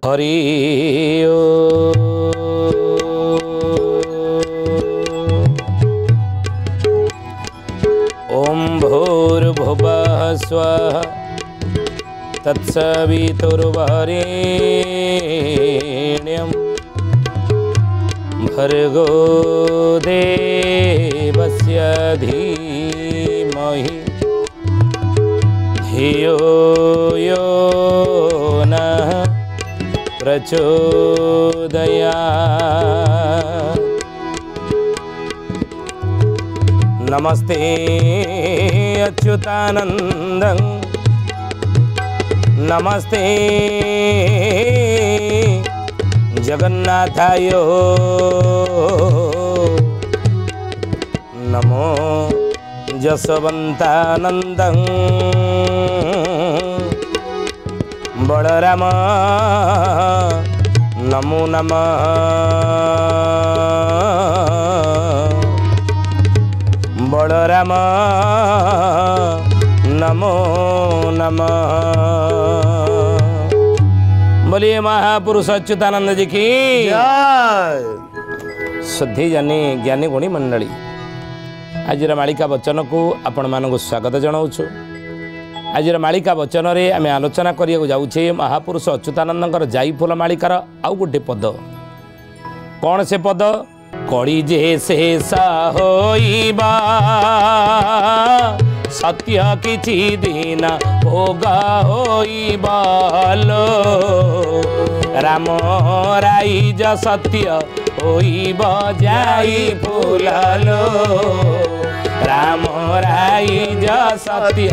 हरि ओम भूर्भुवः स्वः तत्सवितुर्वरेण्यं भर्गो देवस्य धीमहि धियो यो नः प्रचोदयात्। नमस्ते अच्युतानन्दं नमस्ते जगन्नाथाय नमो जसवन्तानन्दं बलराम नमो नमः बलराम नमो नमः। बोलिए महापुरुष अच्युतानंद जी की जय। श्रद्धेय जानी ज्ञानी गुणी मंडली आज मालिका वचन को आपण मानक स्वागत जनाऊँ। आज मालिका वचन रे आम आलोचना करिया जाऊे महापुरुष अच्युतानंद जाईफुल मालिकार आउ गोटे पद। कौन से पद? कड़ी जे शेषा होइबा सत्य किछि दिन भोगा होइबा लो राम राइज सत्य होइबा जाई फुलालो राम राइज सत्य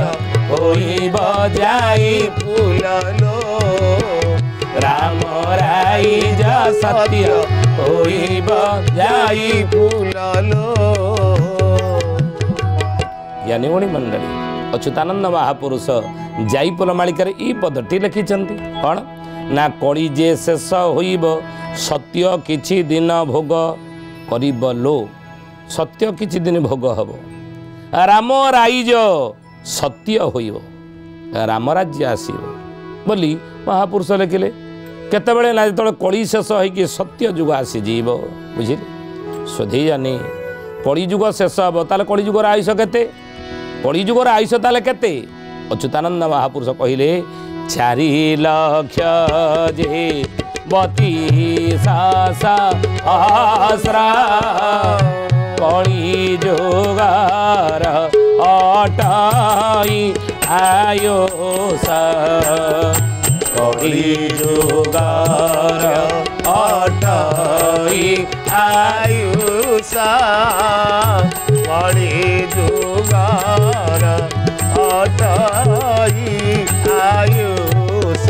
होइबा जाई फुलालो राम राइज सत्य होइबा जाई फुलालो। ज्ञानी गुणी मंडली अच्युतानंद महापुरुष जाईफुल मालिकार ई पदटी लिखिछन्ति। कौन ना कड़ी जे शेष होइब सत्य किछि दिन भोग करिब लो सत्य किछि दिन भोग हब राम राइज सत्य होइब राम राज्य आसीब बोली महापुरुष लिखिले। केतबेले ना जो कड़ी शेष होइकि सत्य जुग आसीजीव बुझिले। स्वधि जानी कड़ी जुग शेष हम ताले कड़ी जुगर आयुष केते कड़ी जुगर आयुष ताले केते? अच्युतानंद महापुरुष कहिले 4 लक्ष जे 32 सहस्र कड़ी जुगार अटाई आयुष कड़ी जुगार अटाई आयुष कड़ी जुगार अटाई आयुष।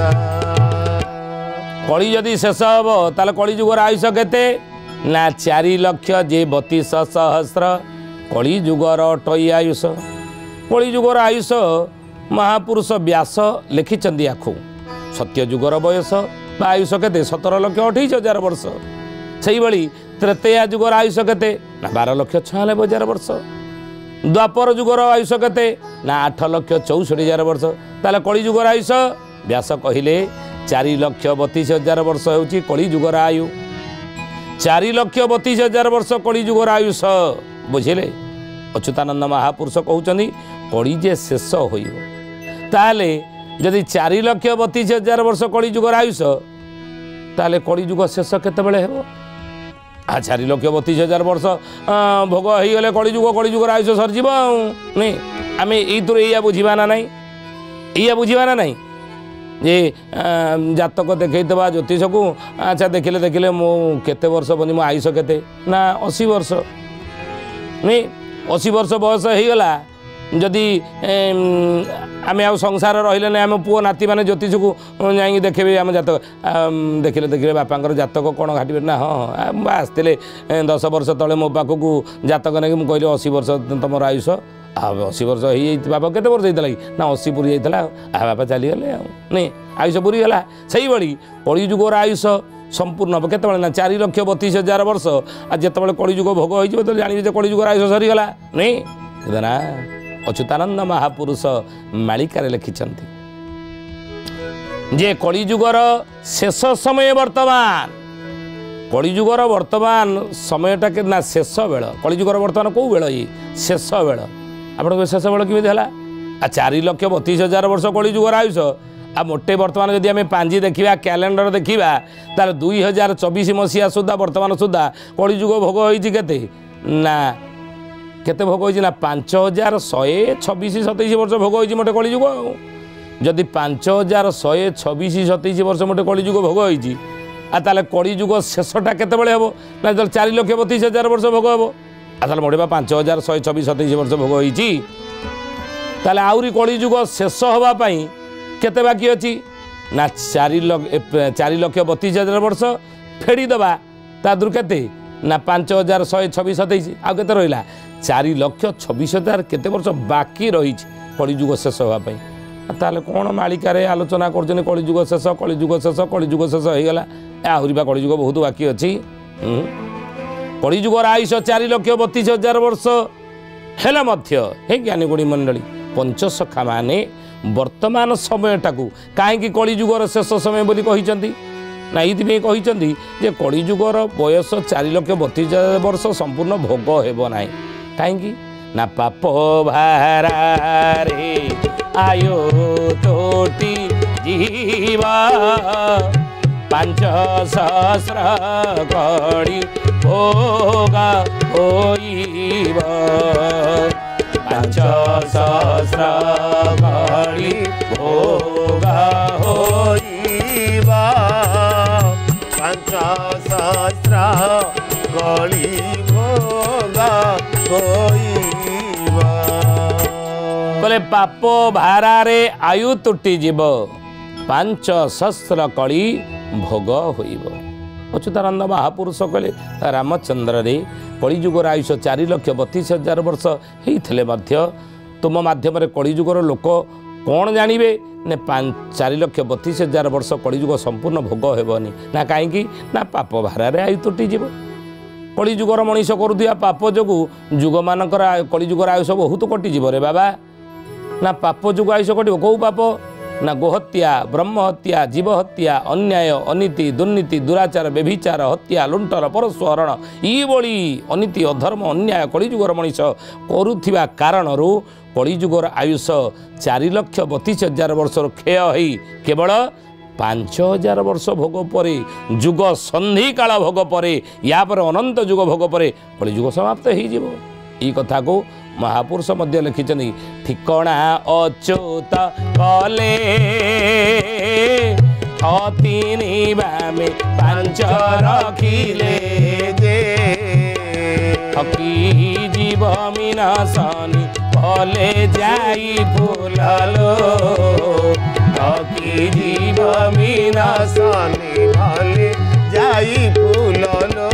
कड़ी जदि शेष हम ताले कड़ी जुगर आयुष केते ना 4 लक्ष जे 32 सहस्र कड़ी जुगर अटई आयुष। कड़ी जुगर आयुष महापुरुष व्यास लिखिचंदी आखु सत्य जुगर बयस बा आयुष केते 17 लक्ष 28 हजार वर्ष। से भाई त्रेतया जुगर आयुष केते ना 12 लक्ष 96 हजार वर्ष। द्वापर जुगर आयुष केते ना 8 लक्ष 64 हजार वर्ष। ताले कड़ी जुगर आयुष व्यास कहिले 4 लक्ष 32 हजार वर्ष होची कड़ी जुगर आयु। 4 लक्ष 32 हजार वर्ष कड़ी जुगर आयुष बुझिले। अच्युतानंद महापुरुष कहउचंदी कड़ी जे शेष होइबो ताले जदि 4 लक्ष 32 हजार वर्ष कड़ी जुगर आयुष ताले कड़ी जुग शेष केतेबेले हेबो? 4 लक्ष 32 हजार वर्ष भोग हो गले कड़ी जुगर आयुष सरजीव नहीं। आम या बुझा ना नहीं या बुझा ना नहीं जे जातक देखा ज्योतिष को अच्छा देखिले देखिले मु केते वर्ष बनी मो आयुष केते ना 80 वर्ष नहीं 80 वर्ष बयस हो गला जदि आम आ संसार रही ना आम पुओ नाती मैंने ज्योतिष को जाकि देखे आम जातक देखिले देखिले बापांकर जातक कौन घाटे ना हाँ आसते 10 वर्ष तले मो पाखक जातक नहीं मुझे कहली 80 वर्ष तुम आयुष 80 वर्ष हो बापा केते वर्ष होता कि ना 80 पूरी जाता बापा चलीगले नहीं आयुष पूरी गला से भाई कली जुगर आयुष संपूर्ण हम केत ना 4 लक्ष 32 हजार वर्ष आ जिते कलिजुग भोग हो जानवे कलिजुगर आयुष सरीगला नहीं ना अच्युतानंद महापुरुष मालिकार लिखिंट जे कलिजुगर शेष समय वर्तमान कलिजुगर वर्तमान समयटा के ना शेष बेल कलिजुगर वर्तमान कौ बेल ये शेष बेल आप शेष बेल केमी है 4,32,000 वर्ष कलिजुगर आयुष आ मोटे वर्तमान जदि आम पांजी देखा कैलेंडर देखा तार 2024 मसीहा सुधा वर्तमान सुधा कलिजुग भोग होते ना केते भोग होना 5,126-27 वर्ष भोग हो मोटे कलिजुग जदि 5,126-27 वर्ष मोटे कलिजुग भोग होती ताले कलिजुग शेषटा केत हम ना 4,32,000 वर्ष भोग हम आगे मोटे 5,126-27 वर्ष भोग होती ताले आउरी कलिजुग शेष होगापाई केते बाकी अच्छी ना 4,32,000 वर्ष फेड़ीदबा तादूर केते ना 5,126-27 आउ केते रहा 4,26,000 केते वर्ष बाकी रही कलिजुग शेष होगापाई ताले कौन मालिकार आलोचना कर कलिजुग शेष कलिजुग शेष कलिजुग शेष हो गला आहरी बा कलिजुग बहुत बाकी अच्छी कलिजुगर आयुष 4,32,000 वर्ष हेले मध्य हे ज्ञानी गुणी मंडली पंचसखा माने वर्तमान समयटा को कहीं कलिजुगर शेष समय बोली कहते ना ये कहते कलिजुगर बयस 4,32,000 वर्ष संपूर्ण भोग हेब ना कहीं ना पाप भारे आयो तोटी जीवा 5,000 कड़ी भोगा होइबा 5,000 कड़ी भोगा होइबा 5,000 कड़ी भोगा होइबा बोले पाप भारारे आयु तुटी जीव 5,000 कड़ी भोग होइब अच्युतानंद महापुरुष कहले रामचंद्र रे कलिजुगर आयुष 4,32,000 वर्ष होते तुम माध्यम कलिजुगर लोक कौन जानवे ने 4,32,000 वर्ष कलिजुग संपूर्ण भोग हेबनी ना कहीं ना पाप भारारे आयु तुटीज कलिजुगर मनीष करुवा पाप जो जुग मानकर कलिजुगर आयुष बहुत कटिज रे बाबा ना पाप जुग आयुष कटो कौ पाप ना गोहत्या ब्रह्महत्या जीवहत्या अन्याय अनीति दुर्नीति दुराचार व्यभिचार हत्या लुंटर परस्वहरण ये अनीति अधर्म अन्याय कलिजुगर मनीष करुवा कारण कलिजुगर आयुष 4,32,000 वर्ष क्षय हो केवल 5,000 वर्ष भोग पर जुग संधि काल भोग पर या पर अनंत जुग भोग पर कलिजुग समाप्त हो कथा को महापुरुष मध्य लिखिं ठिकणा अच्युत कले तीन बामे 5 रखिले जे थकी जीव मीनाशनी भले जाई फुललो थकी जीव मीनाशनी भले जाई फुललो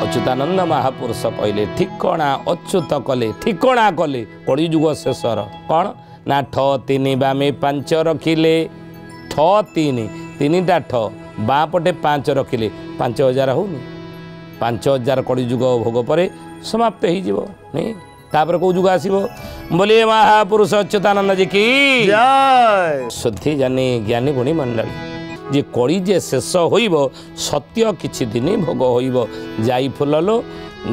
अच्युतानंद महापुरुष कहले ठिकणा अच्युत कले ठिकणा कले कलिजुग शेषर कौन ना 3 बामे 5 रखिले 3टा बाँ पटे 5 रखिले 5,000 होनी 5,000 कलिजुग भोग पर समाप्त हो कौ जुग आसो बोलिए महापुरुष अच्युतानंद जी की जय शुद्धि जानी ज्ञानी गुणी मंडली जे कली जे शेष होइब सत्य किछि दिन भोग होइब जाई फुललो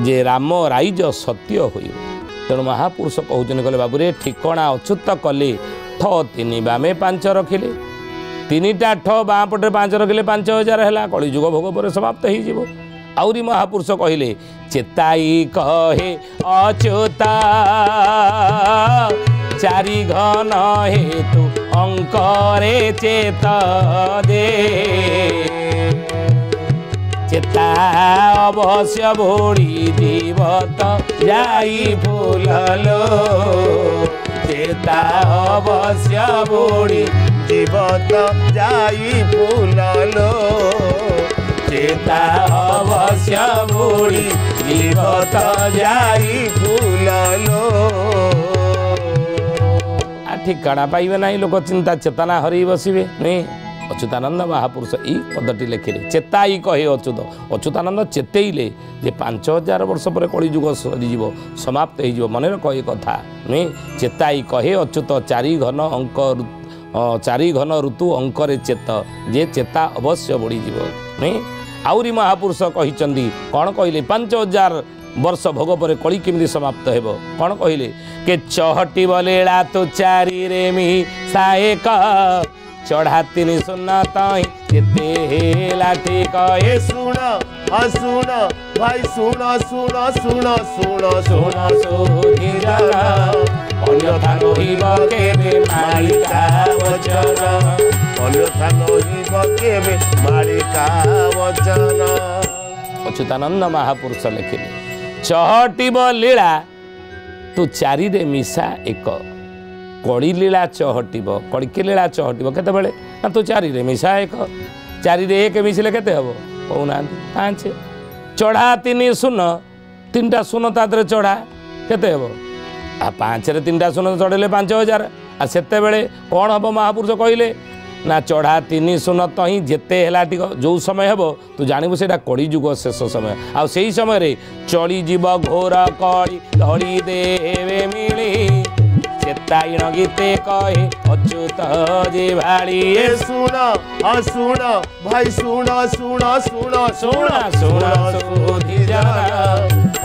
जे राम राइज सत्य होइब तेणु महापुरुष कहते कहले बाबूरे ठिकणा अच्युत कले 3 बामे 5 रखिले 3टा बाँ पटे 5 रखिले 5,000 है कलिजुग भोग पर समाप्त हो आउरी महापुरुष कहले चेताई कहे अच्युता 4 घन हेतु अंकरे चेत दे चेता अवश्य बोड़ी जीवत जाई फुललो चेता अवश्य बोड़ी जीवत जाई फुललो चेता अवश्य बोड़ी जीवत जाई फुललो ठिकाना पाइबे ना लोक चिंता चेतना हरई बसवे नहीं अच्युतानंद महापुरुष यही पदटी लेखिले चेताई कहे अच्युत अच्युतानंद चेतेइले जे 5000 वर्ष पर कलिजुग सरीज समाप्त हो मन रख ये कथा नुहे चेताई कहे अच्युत चारि घन अंक चारि घन ऋतु अंकरे चेत जे चेता अवश्य बढ़ीज नुहे आउरी महापुरुष कहते कौन कहले 5000 वर्ष भोग पर कली केमी समाप्त हो कौन कहले के चहटी बलेला तो चारि रे मी साएक चढ़ा 3 सुना ताई केते लाठी कहे सुन सुन भाई सुन सुन सुन सुन सुन सुधी जन अन्यथा नहिब केबे मालिका वचन अन्यथा नहिब केबे मालिका वचन। अच्युतानंद महापुरुष लिखिले चहटिब लीला तू चारि रे मिसा एक कड़ी लीला चहटिब कड़की लीला चहटिब केतेबेले ना तू चारि रे मिसा एक चारि रे एक मिसिले केते हबो कहूना 5 चढ़ा 3 शून 3टा शून तादरे चढ़ा केते हबो आ 5 रे 3टा शून चढ़ेले 5000 आ सेते बेले कौन हबो महापुरुष कहले ना चढ़ा 3 शून तो ही जेते हेला टिक जो समय हेबो तू जानबो सेटा कली जुग शेष समय आ सेही समय रे चली जीव घोर कली धड़ी देवे मिली चेताईण गीते कहे अच्युत जे भाड़ी सुन सुन भाई सुन सुन सुन सुन सुन सुधी जन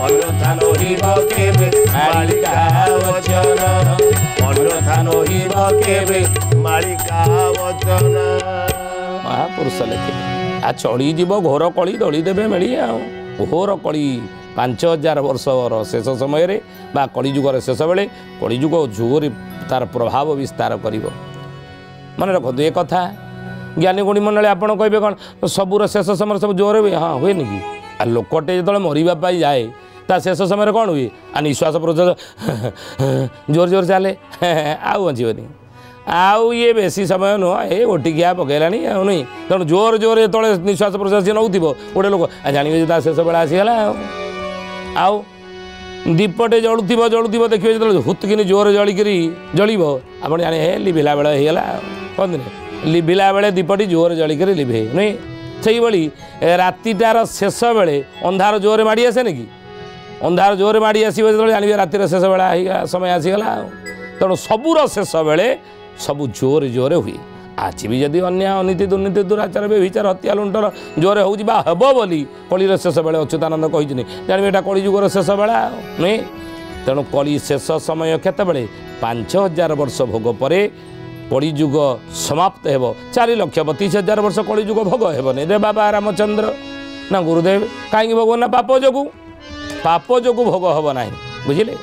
अन्यथा नहिब केबे मालिका वचन अन्यथा नहिब केबे मालिका वचन। महापुरुष लिखे आ चढ़ी जीव घोर कली दड़ी देवे मिली आ घोर कली 5000 वर्षर शेष समय बा कलिजुगर शेष बेले कलिजुग जोर तार प्रभाव विस्तार कर मन रखु ये कथा ज्ञानी गुणी मंडली आपड़ कहे कौन सबूर शेष समय सब जोर हुए हाँ हुए कि आ लोकटे जो मरवाई जाए ता शेष समय कौन हुए आ निश्वास प्रश्वास जोर जोर चले आउ बचबनी आउ ये बेसी समय नुह ये गोटिकिया पकईला नहीं तेणु जोर जोर जो निश्वास प्रश्वास नौ गोटे लोक जानवे शेष बेला आसीगला आउ दीपटे जलुव जलुव देखिए जो हुतकिन जोर जलिकी जलिब आप जाने हे लिभिला बेले होगा कहते लिभिला बेले दीपटी जोर जलिक लिभे नहीं से भाई रातिटार शेष बेले अंधार जोर माड़ी आसे कि अंधार जोर माड़ी आसो जो जानवे रातिर शेष बेला समय आसीगला तेणु सबूर शेष बेले सबू जोर जोर हुए आज भी जदि अन्य अनीति दुर्नीति दुराचार व्यभिचार हत्या लुंठन जोर होब बोली कलिर शेष बेले अच्युतानंद कही जानवे यहाँ कलिजुगर शेष बेला नहीं तेणु कली शेष समय केतबेले 5000 वर्ष भोग पर कलिजुग समाप्त हो 4,32,000 वर्ष कलिजुग भोग हेबनी रे बाबा रामचंद्र ना गुरुदेव कहीं भोग ना पाप जोगु भोग हम ना बुझिले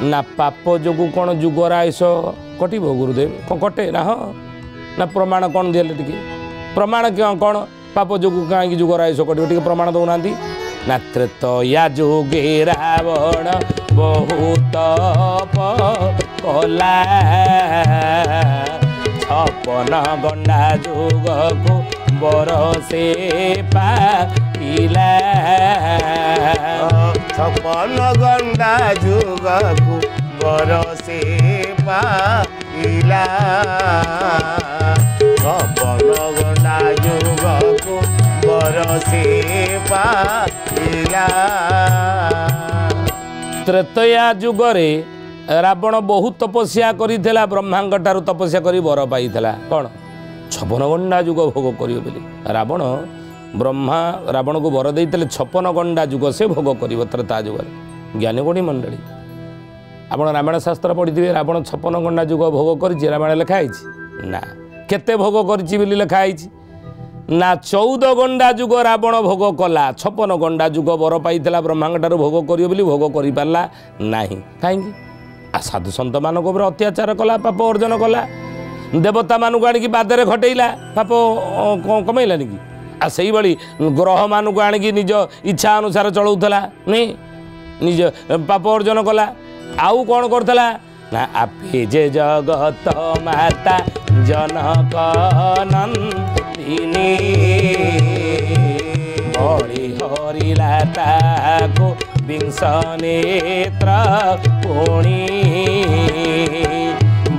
ना पाप जोगु कौन जुगर आयुष कटब गुरुदेव कौन कटे ना हाँ ना प्रमाण कौन दिले टी प्रमाण क्यों कौन पाप जोगु कहीं जुगर आयुष कटो टी प्रमाण दौना ना त्रेतया जुगे रावण बहुत कला 56 गंडा जुग को बरसे पाइला 56 गंडा जुग को बरसे पाइला 56 गंडा जुग को बरसे पाइला। त्रेतया जुगरे रावण बहुत तपस्या करिथिला ब्रह्मांग ठारू तपस्या करी वर पाइथिला कौन 56 गंडा जुग भोग करियो बोली रावण ब्रह्मा रावण को वर देइथिले 56 गंडा जुग से भोग करियो त्रेता जुगरे ज्ञानी गुणी मंडली आप रामायण शास्त्र पढ़ी रावण 56 गंडा जुग भोग कर रामायण लिखाई ना केते भोग कर लिखाई ना 14 गंडा जुग रावण भोग कला 56 गंडा जुग वर पाइथिला ब्रह्मांग ठारू भोग करियो बोली भोग करि पारला नाही काहेकि आ साधु सन्त मानक उपर अत्याचार कला पाप अर्जन कला देवता मानक आनिकी बादरे घटेइला पाप कमेइलानि कि आ सेही भली ग्रह मानक आनिकी निज इच्छा अनुसार चलाउथला नहीं निज पाप अर्जन कला आउ कौन करथला ना आपे जे जगत माता जनक नंदिनी बड़ी हरिला ताको विंश नेत्र पुणी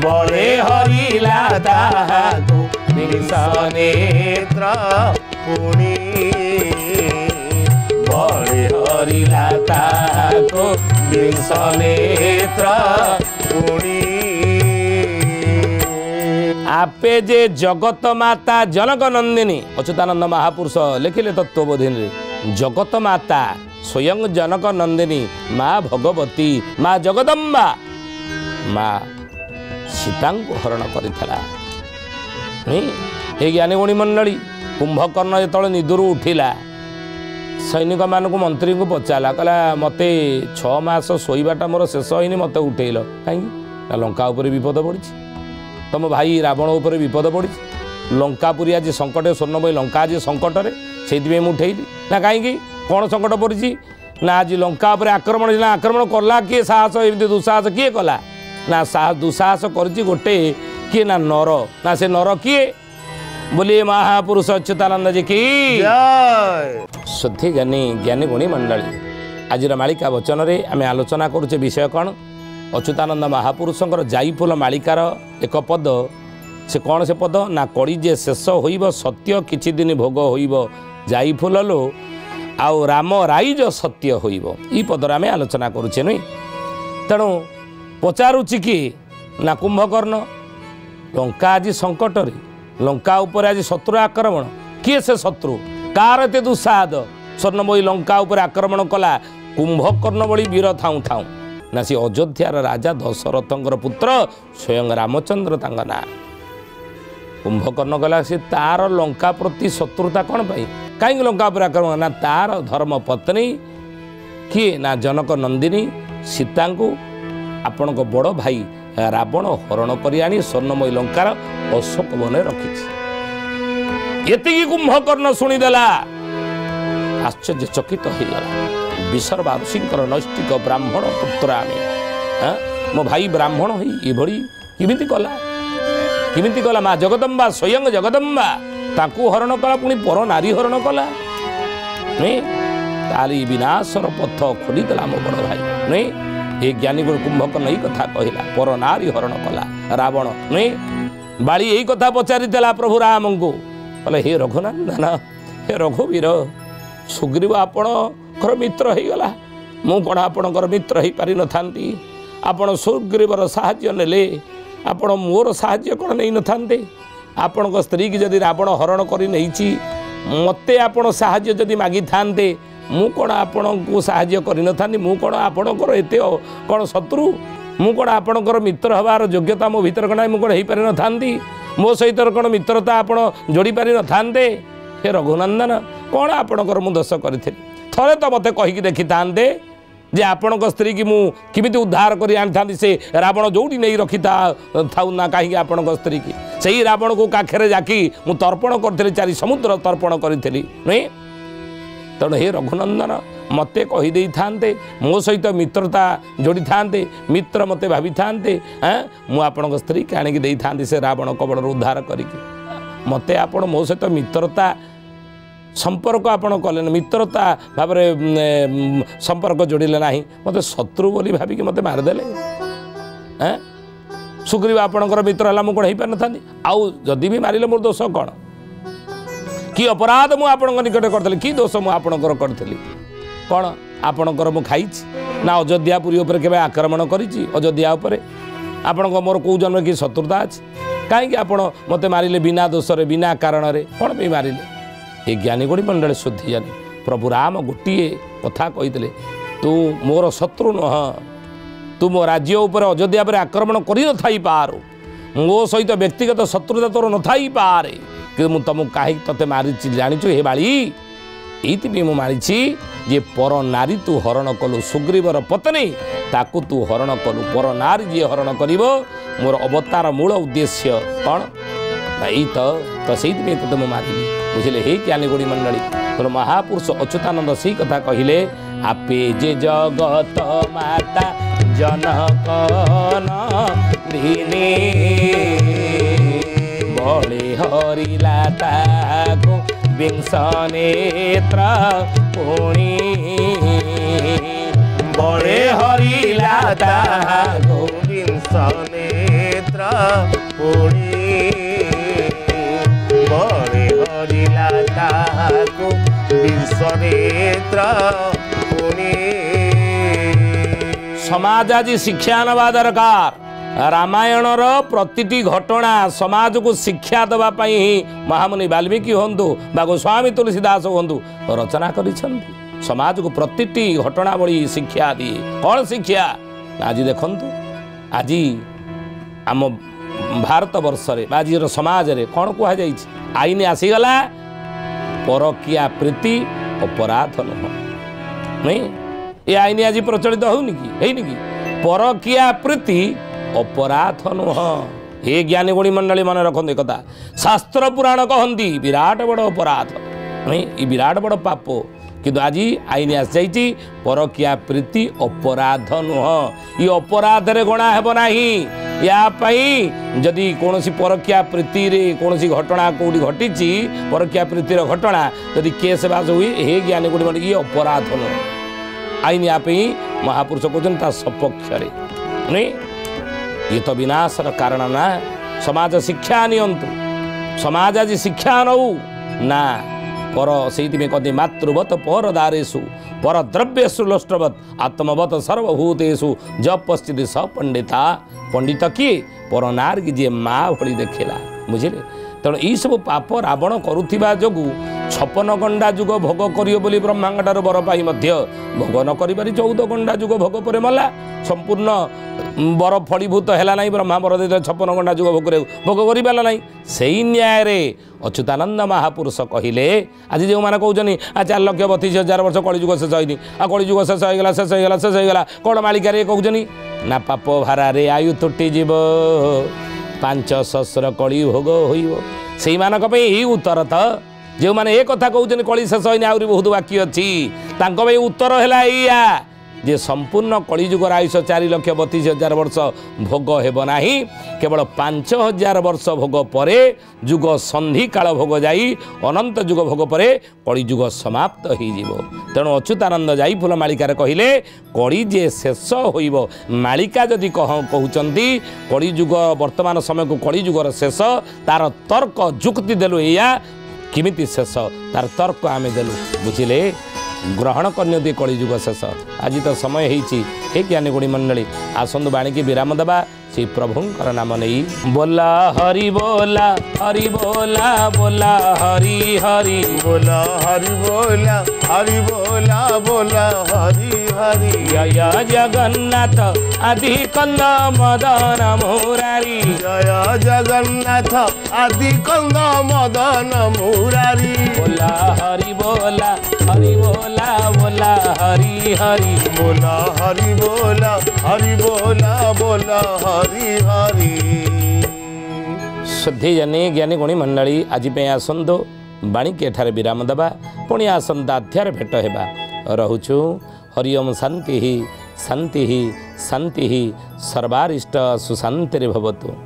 बड़े हरिला ताको नेत्र पुणी बड़े हरिला ताको बिंस नेत्र पुणी आपे जे जगत माता जनक नंदिनी अच्युतानंद महापुरुष लिखिले तत्वबोधिनी रे जगत माता स्वयं जनक नंदिनी माँ भगवती माँ जगदम्बा माँ सीता को हरण करथिला हे ज्ञानीगुणी मंडली कुंभकर्ण जो निदुर उठिला सैनिक मानक मंत्री को पचारा कहला मते 6 मास शोबाटा मोर शेष होनी मत उठेल कहीं लंका उपर विपद पड़ी तुम भाई रावण उपर विपद पड़ी लंकापुरी आज संकट स्वर्णमयी लंका आज संकट से उठेली ना कहीं कौन संकट पड़ी ना आज लंका उपर आक्रमण आक्रमण कला किए साहस एमती दुस्साहस किए कला ना दुस्साहस कर गोटे किए ना नर ना से नर किए बोलिए महापुरुष अच्युतानंद जी की शुद्धि ज्ञानी ज्ञानी गुणी मंडली आज मालिका वचन रे आम आलोचना करुचे विषय कौन अच्युतानंद महापुरुषंकर जाईफुल मालिकार एक पद से कौन से पद ना कड़ी जे शेष होइब सत्य किछि दिन भोग होइब जाईफुल लो आउ राम राइज सत्य होइब ई पदर आम आलोचना करुचे नुई तेणु पचारुची कि ना कुंभकर्ण लंका आज संकट रे लंका उपर आज शत्रु आक्रमण किए से शत्रु कार एते दुस्साहद स्वर्णमयी लंका उपर आक्रमण कला कुंभकर्ण बड़ी वीर थाऊ थाऊ ना सी अयोध्यार राजा दशरथंकर पुत्र स्वयं रामचंद्र तांग ना कुंभकर्ण कला से तार लंका प्रति शत्रुता कौन पाई कहीं लंका उपर आक्रमण ना तार धर्म पत्नी किए ना जनक नंदिनी सीता को आपण को बड़ भाई रावण हरण कर आनी स्वर्णमयी लंकार अशोक वन रखी ये कुंभकर्ण शुणीदेला आश्चर्यचकित होगला विसर्वा ऋषिंकर नैष्टिक ब्राह्मण पुत्र आमे मो भाई ब्राह्मण होई किमिति कला माँ जगदम्बा स्वयं जगदम्बा ताकू हरण कला पुणी पर नारी हरण कला नहीं ताली विनाशर पथ खोलीदेला मो बड़ भाई नहीं ये ज्ञानी गुरु कुंभकर्ण यही कथा कहला पर नारी हरण कला रावण नहीं बाली यही कथा पचारि प्रभु राम को कहले हे रघुनंदन हे रघुवीर सुग्रीव आपणकर मित्र हो गला मु कौन आपणकर मित्र हो पारि न थांती आपण सुग्रीवर साहाय्य नेले आपण मोर साहाय्य कौन नहीं न थांते आपण स्त्री की जदि रावण हरण कर नहीं मते आपण साहाय्य जदि मागी थांते मु कौन आपण को साहाय्य कर न थांती मु कौन आपणकर एते कौन शत्रु मु कौन आपणकर मित्र हबार योग्यता मो भीतर कौन मु कौन हो पारि न थांती मो सहित कौन मित्रता आपण जोड़ी पारि न थांते हे रघुनंदन कौन आपणकर मु दोष करी थरे तो मते कहीकि देखि थांते जे आपणक स्त्री की मु किमिति उद्धार करी आनी थांती से रावण जोड़ी नहीं रखी थाउ ना कहीं आपणक स्त्री की सही रावण को काखरे जाकी मु तर्पण करथि 4 समुद्र तर्पण करी नहीं तेणु हे रघुनंदन मते कही दे थांते मो सहित मित्रता जोड़ी थांते मित्र मते भाभी थांते मु आपणक स्त्री के आनिक दे थांती से रावण कबड़ उद्धार करिके मते आपण मो सहित मित्रता संपर्क आपण कले मित्रता भाव संपर्क जोड़िले ना मत शत्रु बोली भाविकी मत मारिदेले सुग्रीव आपणकर मित्र है मुझे कौन हो पारि न आउ जदि भी मारे मोर दोष कौन कि अपराध मु आपण निकट करी कि दोष मुझे करी कौन आपणकर मु खाई ना अयोध्यापुरी उपर के आक्रमण करी अयोध्या उपर आपण मोर कौ जन्म कि शत्रुता अच्छी कहीं आप मत मारे बिना दोष बिना कारण कौन पे मारे ये ज्ञानीगुणी मंडल शुद्धि जानी प्रभु राम गोटे कथा कही तू मोर शत्रु नुह तू मो राज्य उपर अयोध्या पर आक्रमण कर पारू मो सहित व्यक्तिगत शत्रुता तोर न थाई पारे कि तुमको कहीं ते मारी जाचु हे बाड़ी ये मारी जे पर नारी तू हरण कलु सुग्रीवर पत्नी ताकू तू हरण कलु पर नारी जी हरण कर मोर अवतार मूल उद्देश्य कौन यही तो से तुम मारि बुझे हे ज्ञानीगुणी मंडली तो महापुरुष अच्युतानंद से कथा कहले आपे जे जगत माता जनक नंदिनी बड़े हरिला ताको बिंस नेत्र पुणी बड़े हरिला बिंस नेत्र पुणी କରିଲା ତାହାକୁ ବିଶ୍ୱନେତ୍ର ପୁଣି समाज आज शिक्षा नवा दरकार रामायणर प्रतिटी घटना समाज को शिक्षा देवाई ही महामुनि वाल्मीकि हूँ बा गोस्वामी तुलसीदास हूँ रचना करिछन्ति। समाज को प्रतिटी घटना बड़ी शिक्षा दिए। कौन शिक्षा आज देखु आज आम भारत वर्ष आज समाज रे कौन कह आईन आसीगला परकिया प्रीति अपराध नुह नहीं ये आईन आज प्रचलित होनी कि परकिया प्रीति अपराध नुह। हे ज्ञानी गुणी मंडली मन रखते कथा शास्त्र पुराण कहती विराट बड़ अपराध नहीं ये विराट बड़ पाप किंतु आज आईन आसी जाइए परकिया प्रीति अपराध नुह। ये अपराध रे गणा हेब नाही। या जदि कौन परकिया प्रीति रे कौन घटना कौटी घटी परकिया प्रीतिर घटना जदि केस बास हुए हे ज्ञानी गुणी मंडली ये अपराध नुह। आईन आप महापुरुष कहते सपक्ष नहीं ये तो विनाशर कारण ना। समाज शिक्षा नियंतु समाज आज शिक्षा नौ ना पर से कहते मातृवत पर दारेशु पर द्रव्येशु लोष्टवत आत्मवत सर्वभूतेषु जब पश्चित स पंडिता पंडित किए पर नारी जी माँ भली देखला बुझे तेणु यही सब पाप रावण करुवा जो 56 गंडा जुग भोग करियो बोली ब्रह्मांडार बर पाई भोग न करि 14 गंडा जुग भोग पर मला संपूर्ण बर फलीभूत है ना ब्रह्मा बर दे 56 गंडा जुग भोग करि पाला ना। से न्याय रे अच्युतानंद महापुरुष कहले आज जो मैंने कहते 4,32,000 वर्ष कलिजुग शेष होनी आ कलिजुग शेष होगा शेष होगा शेष होगा कौन मालिका रे कहते ना पाप भारा रे आयु तुटी जीव 5 सहस्र कली भोग होई ही उत्तर तो जो मैंने एक कथा कहते कली शेष होनी आहरी बहुत बाकी अच्छी उत्तर है या जे संपूर्ण कलिजुगर आयुष 4,32,000 वर्ष भोग हेब नाही केवल 5,000 वर्ष भोग परे जुग संधि काल भोग जाई अनंत जुग भोग परे कलिजुग समाप्त हो तेणु अच्युतानंद जाई फूल मालिकार कहले कली जे शेष होइब मालिका जदि कहउचंती कलिजुग वर्तमान समय को कलिजुगर शेष तार तर्क जुक्ति देलु या किमिति शेष तार तर्क आमे देलु बुझिले ग्रहण करनी कलिजुग शेष आज तो समय हे ज्ञानी गुणी मंडली आसंतु बाणी की विराम देवा श्री प्रभुंकर नाम नहीं बोला हरि बोला हरि बोला बोला हरि हरि बोला हरि बोला हरि बोला बोला हरि हरि जय जगन्नाथ आदि कंद मदन मुरारी जय जगन्नाथ आदि कंद मदन मुरारी बोला हरि बोला हरि बोला बोला हरि हरि बोला हरि बोला हरि बोला बोला हरि हरि। श्रद्धे जने ज्ञानी गुणी मंडली आज आसंतु बाणी के ठारे विराम देवा पुणी आसंता अध्याय भेट हेबा रहुछु। हरि ओम शांति शांति शांति सर्वारिष्ट सुशांति भवतु।